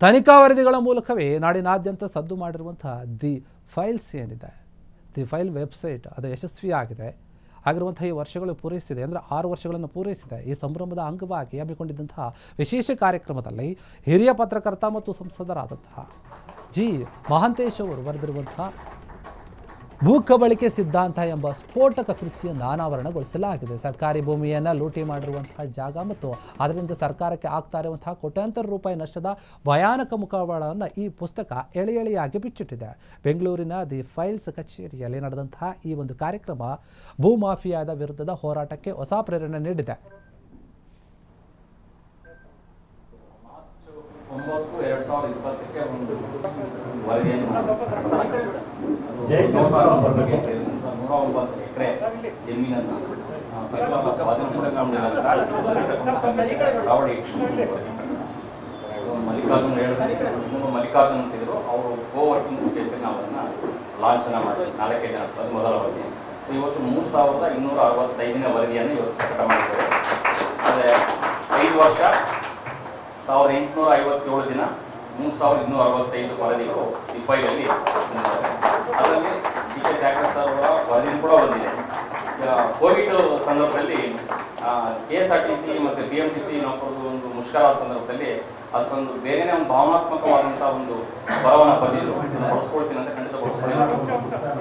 ತನಿಖಾ ವರದಿಗಳ ಮೂಲಕವೇ ನಾಡಿನಾದ್ಯಂತ ಸದ್ದು ಮಾಡಿರುವಂತಹ ದಿ ಫೈಲ್ಸ್ ಏನಿದೆ, ದಿ ಫೈಲ್ ವೆಬ್ಸೈಟ್ ಅದು ಯಶಸ್ವಿಯಾಗಿದೆ ಆಗಿರುವಂತಹ ಈ ವರ್ಷಗಳು ಪೂರೈಸಿದೆ, ಅಂದರೆ 6 ವರ್ಷಗಳನ್ನು ಪೂರೈಸಿದೆ. ಈ ಸಂಭ್ರಮದ ಅಂಗವಾಗಿ ಹಮ್ಮಿಕೊಂಡಿದ್ದಂತಹ ವಿಶೇಷ ಕಾರ್ಯಕ್ರಮದಲ್ಲಿ ಹಿರಿಯ ಪತ್ರಕರ್ತ ಮತ್ತು ಸಂಸದರಾದಂತಹ ಜಿ ಮಹಾಂತೇಶ್ ಅವರು ಬರೆದಿರುವಂತಹ ಭೂಕಬಳಿಕೆ ಸಿದ್ಧಾಂತ ಎಂಬ ಸ್ಫೋಟಕ ಕೃತಿಯನ್ನು ಅನಾವರಣಗೊಳಿಸಲಾಗಿದೆ. ಸರ್ಕಾರಿ ಭೂಮಿಯನ್ನು ಲೂಟಿ ಮಾಡಿರುವಂತಹ ಜಾಗ ಮತ್ತು ಅದರಿಂದ ಸರ್ಕಾರಕ್ಕೆ ಆಗ್ತಾ ಇರುವಂತಹ ಕೋಟ್ಯಾಂತರ ರೂಪಾಯಿ ನಷ್ಟದ ಭಯಾನಕ ಮುಖವಾಡವನ್ನು ಈ ಪುಸ್ತಕ ಎಳೆಯಾಗಿ ಬಿಚ್ಚಿಟ್ಟಿದೆ. ಬೆಂಗಳೂರಿನ ದಿ ಫೈಲ್ಸ್ ಕಚೇರಿಯಲ್ಲಿ ನಡೆದಂತಹ ಈ ಒಂದು ಕಾರ್ಯಕ್ರಮ ಭೂ ಮಾಫಿಯಾದ ವಿರುದ್ಧದ ಹೋರಾಟಕ್ಕೆ ಹೊಸ ಪ್ರೇರಣೆ ನೀಡಿದೆ. 9/2020ಕ್ಕೆ ಒಂದು ವರದಿಯನ್ನು 109 ಎಕರೆ ಜಮೀನನ್ನು ಸರ್ಕಾರ ಮಲ್ಲಿಕಾರ್ಜುನ್ ಅಂತಿದ್ರು. ಅವರು ಕೋವರ್ಕಿಂಗ್ ಸ್ಪೇಸನ್ನು ಅವರನ್ನು ಲಾಂಛನ ಮಾಡಿ 4 ಜನ, ಅದು ಮೊದಲ ವರದಿ. ಇವತ್ತು 3265ನೇ ವರದಿಯನ್ನು ಇವತ್ತು ಪ್ರಕಟ ಮಾಡಿದ್ದಾರೆ. ಆದರೆ 5 ವರ್ಷ 1857 ದಿನ 3265 ವರದಿಗಳು ಈ ಫೈಲಲ್ಲಿ ಬಂದಿದ್ದಾರೆ. ಅದರಲ್ಲಿ ಡಿ.ಕೆ. ಠಾಕೂರ್ ಸರ್ ಅವರ ವರದಿನೂ ಕೂಡ ಬಂದಿದೆ. ಕೋವಿಡ್ ಸಂದರ್ಭದಲ್ಲಿ KSRTC ಮತ್ತು BMTC ನೌಕರರು ಒಂದು ಮುಷ್ಕರಾದ ಸಂದರ್ಭದಲ್ಲಿ ಅದಕ್ಕೊಂದು ಬೇರೆನೇ ಒಂದು ಭಾವನಾತ್ಮಕವಾದಂಥ ಒಂದು ಬರವನ್ನು ಬಂದಿದ್ದು, ಬಳಸ್ಕೊಳ್ತೀನಿ ಅಂತ ಖಂಡಿತ ಬಳಸ್ಕೊಳ್ಳಿ.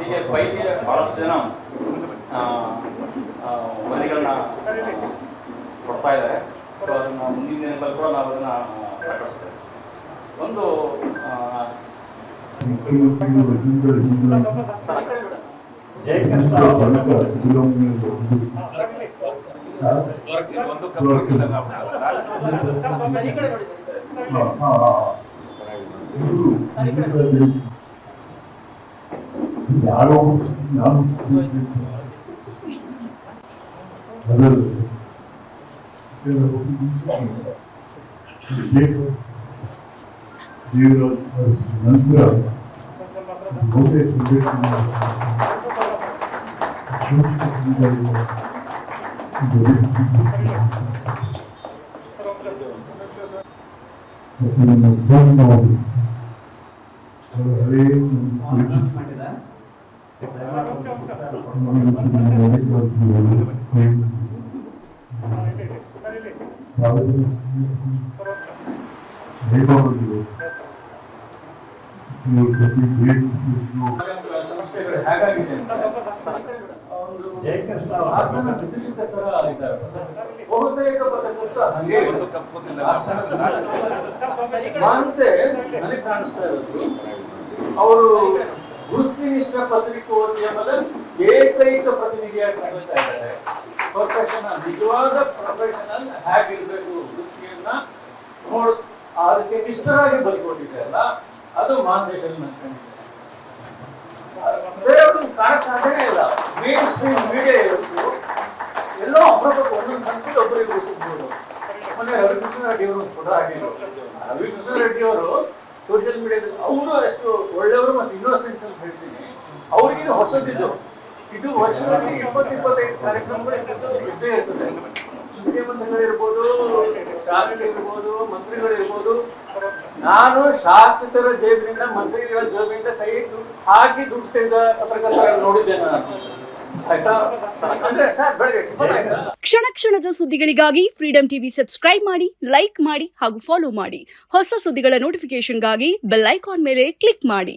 ಹೀಗೆ ಫೈಲ್ಗೆ ಬಹಳಷ್ಟು ಜನ ವರದಿಗಳನ್ನ ಕೊಡ್ತಾ ಇದ್ದಾರೆ. ಸೊ ಅದನ್ನು ಮುಂದಿನ ದಿನಗಳಲ್ಲಿ ಕೂಡ ನಾವು ಅದನ್ನು ಪ್ರಕಟಿಸ್ತೇವೆ. ಒಂದು ನನಗೆ ಕಾಣಿಸ್ತಾ ಇರೋದು ಅವರು ವೃತ್ತಿನಿಷ್ಠ ಪತ್ರಿಕೋದ್ಯಮದ ಏಕೈಕ ಪ್ರತಿನಿಧಿಯಾಗಿ ಕಾಣಿಸ್ತಾ ಇದ್ದಾರೆ. ಪ್ರೊಫೆಷನಲ್, ನಿಜವಾದ ಪ್ರೊಫೆಷನಲ್ ಹೇಗಿರ್ಬೇಕು ವೃತ್ತಿಯನ್ನ ಅದಕ್ಕೆ ನಿಷ್ಠರಾಗಿ ಬದುಕೊಂಡಿದ್ದಾರಲ್ಲ, ಅದು ಮಾರ್ಗದರ್ಶನ ಅನ್ಕೊಂಡಿದ್ದಾರೆ. ಬೇರೆಯವ್ರಿಗೆ ಕಾಣಕ್ ಸಾಧ್ಯನೇ ಇಲ್ಲ. ಮೇನ್ ಸ್ಟ್ರೀಮ್ ಮೀಡಿಯಾ ಇವತ್ತು ಎಲ್ಲೋ ಅಪರೂಪಕ್ಕೆ ಒಂದೊಂದು ಸಂಸ್ಥೆ ಒಬ್ಬರಿಗೆ ಸಿಗ್ಬೋದು. ಮೊನ್ನೆ ರವಿಕೃಷ್ಣ ರೆಡ್ಡಿ ಅವರು ಕೂಡ ಆಗಿದ್ರು. ರವಿಕೃಷ್ಣ ರೆಡ್ಡಿ ಅವರು ಸೋಷಿಯಲ್ ಮೀಡಿಯಾದಲ್ಲಿ ಅವರು ಎಷ್ಟು ಒಳ್ಳೆಯವರು ಮತ್ತು ಇನ್ನೋಸೆಂಟ್ ಅಂತ ಹೇಳ್ತೀನಿ. ಅವ್ರಿಗೆ ಹೊಸದಿದ್ದು ಇದು ವರ್ಷದಲ್ಲಿ 20-25 ಕಾರ್ಯಕ್ರಮಗಳು ಇದ್ದೇ ಇರ್ತದೆ. ಮುಖ್ಯಮಂತ್ರಿಗಳಿರ್ಬೋದು, ಶಾಸಕರಿರ್ಬೋದು, ಮಂತ್ರಿಗಳಿರ್ಬೋದು. ನಾನು ಶಾಸಕರ ಜೇಬಿನಿಂದ, ಮಂತ್ರಿಗಳ ಜೇಬಿನಿಂದ ಕೈ ಹಾಕಿ ದುಡ್ಡು ತೆಗೆದ ಪತ್ರಕರ್ತರನ್ನು ನೋಡಿದ್ದೇನೆ ನಾನು. ಕ್ಷಣ ಕ್ಷಣದ ಸುದ್ದಿಗಳಿಗಾಗಿ ಫ್ರೀಡಂ ಟಿವಿ ಸಬ್ಸ್ಕ್ರೈಬ್ ಮಾಡಿ, ಲೈಕ್ ಮಾಡಿ ಹಾಗೂ ಫಾಲೋ ಮಾಡಿ. ಹೊಸ ಸುದ್ದಿಗಳ ನೋಟಿಫಿಕೇಶನ್ಗಾಗಿ ಬೆಲ್ ಐಕಾನ್ ಮೇಲೆ ಕ್ಲಿಕ್ ಮಾಡಿ.